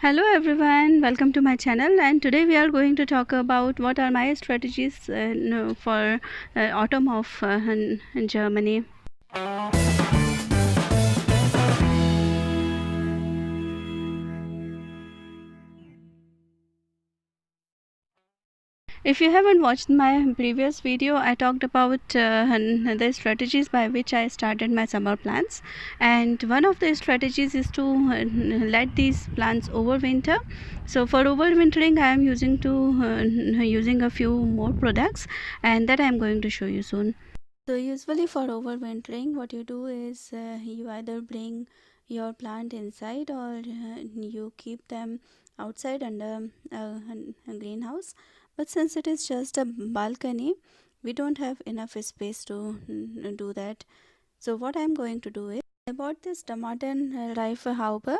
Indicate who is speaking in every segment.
Speaker 1: Hello everyone, welcome to my channel, and today we are going to talk about what are my strategies for autumn of in Germany. If you haven't watched my previous video, I talked about the strategies by which I started my summer plants, and one of the strategies is to let these plants overwinter. So for overwintering, I am using a few more products, and that I am going to show you soon. So usually for overwintering, what you do is you either bring your plant inside or you keep them outside under a greenhouse. But since it is just a balcony, we don't have enough space to do that. So what I'm going to do is I bought this Tomaten Reifehaube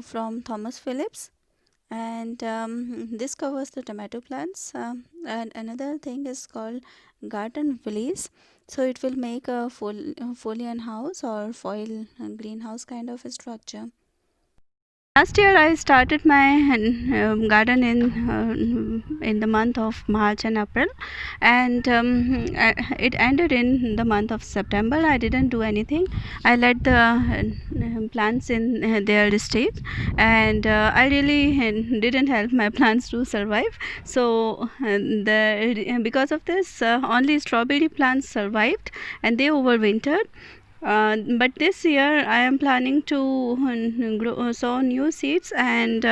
Speaker 1: from Thomas Phillips, and this covers the tomato plants, and another thing is called garden village, so it will make a folion house or foil greenhouse kind of a structure. Last year I started my garden in the month of March and April, and it ended in the month of September. I didn't do anything. I let the plants in their state, and I really didn't help my plants to survive. So because of this, only strawberry plants survived, and they overwintered. But this year I am planning to sow new seeds, and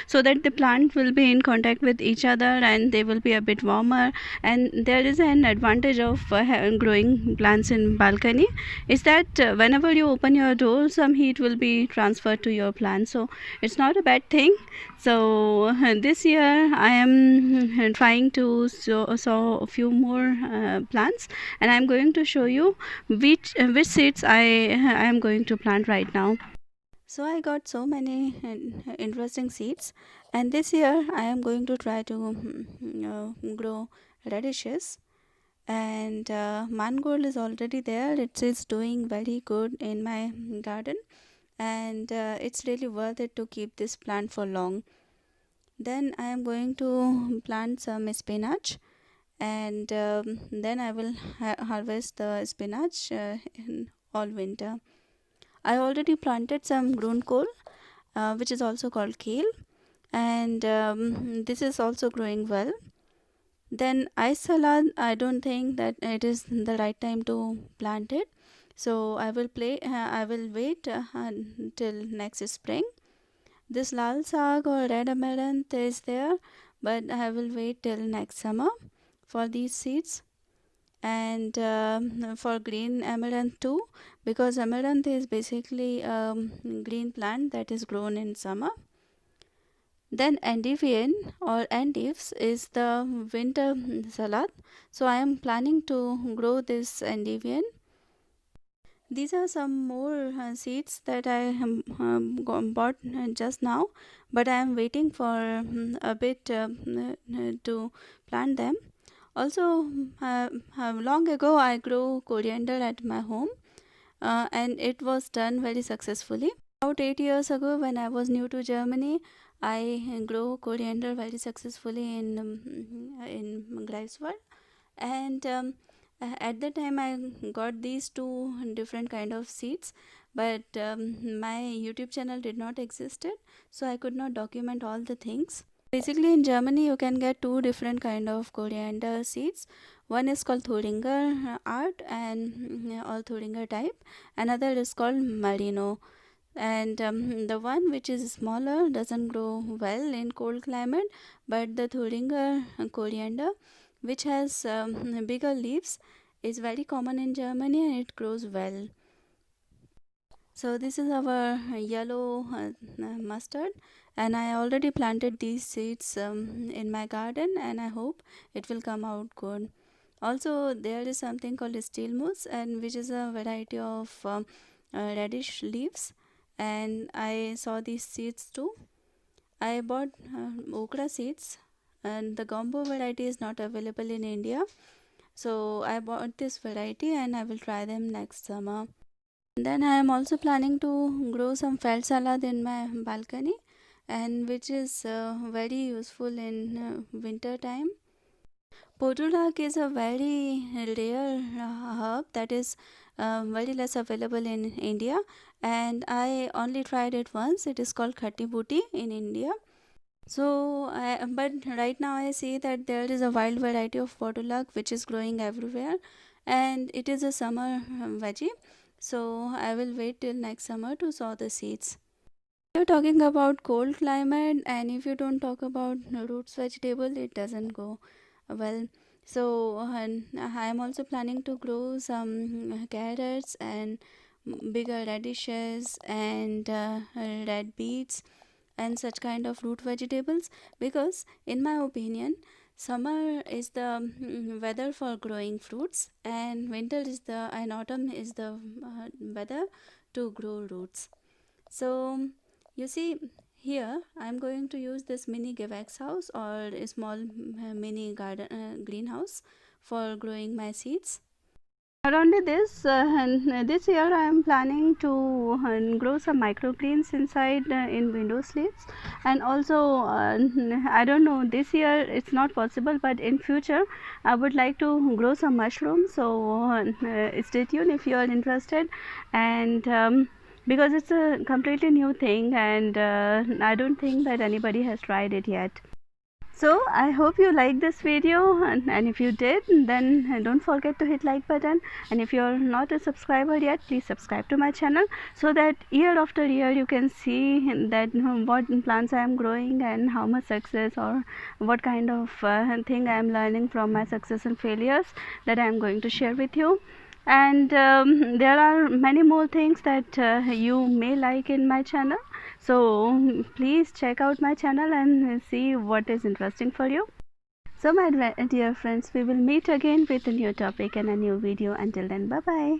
Speaker 1: so that the plant will be in contact with each other and they will be a bit warmer. And there is an advantage of growing plants in balcony is that whenever you open your door, some heat will be transferred to your plant, so it's not a bad thing. So this year I am trying to sow a few more plants, and I'm going to show you which seeds I am going to plant right now. So I got so many interesting seeds, and this year I am going to try to grow radishes. And mangold is already there. It is doing very good in my garden, and it's really worth it to keep this plant for long. Then I am going to plant some spinach, and then I will harvest the spinach in all winter. I already planted some greenkohl, which is also called kale, and this is also growing well. Then ice salad, I don't think that it is the right time to plant it, so I will wait until next spring. This lal saag or red amaranth is there, but I will wait till next summer for these seeds. And for green amaranth too, because amaranth is basically a green plant that is grown in summer. Then endivian or endives is the winter salad, so I am planning to grow this endivian. These are some more seeds that I bought just now, but I am waiting for a bit to plant them. Also, long ago I grew coriander at my home, and it was done very successfully. About 8 years ago, when I was new to Germany, I grew coriander very successfully in Greifswald, and at the time I got these two different kind of seeds, but my YouTube channel did not existed, so I could not document all the things. Basically, in Germany, you can get two different kind of coriander seeds. One is called Thuringer art and or Thuringer type. Another is called Marino. And the one which is smaller doesn't grow well in cold climate, but the Thuringer coriander, which has bigger leaves, is very common in Germany and it grows well. So this is our yellow mustard, and I already planted these seeds in my garden, and I hope it will come out good. Also, there is something called steel moose, and which is a variety of radish leaves, and I saw these seeds too. I bought okra seeds, and the gombo variety is not available in India, so I bought this variety and I will try them next summer. Then I am also planning to grow some feld salad in my balcony, and which is very useful in winter time. Podulag is a very rare herb that is very less available in India, and I only tried it once. It is called khatti booty in India. So, but right now I see that there is a wild variety of podulag which is growing everywhere, and it is a summer veggie. So I will wait till next summer to sow the seeds. You're talking about cold climate, and if you don't talk about roots vegetable, it doesn't go well. So I am also planning to grow some carrots and bigger radishes and red beets and such kind of root vegetables, because in my opinion summer is the weather for growing fruits, and winter is the and autumn is the weather to grow roots. So you see, here I'm going to use this mini Givex house or a small mini garden greenhouse for growing my seeds. Not only this, this year I am planning to grow some microgreens inside in window slits, and also I don't know, this year it's not possible, but in future I would like to grow some mushrooms. So stay tuned if you are interested, and because it's a completely new thing, and I don't think that anybody has tried it yet. So I hope you liked this video, and if you did, then don't forget to hit like button, and if you're not a subscriber yet, please subscribe to my channel, so that year after year you can see that what plants I am growing and how much success or what kind of thing I am learning from my success and failures that I am going to share with you. And there are many more things that you may like in my channel, so please check out my channel and see what is interesting for you. So my dear friends, we will meet again with a new topic and a new video. Until then, bye bye.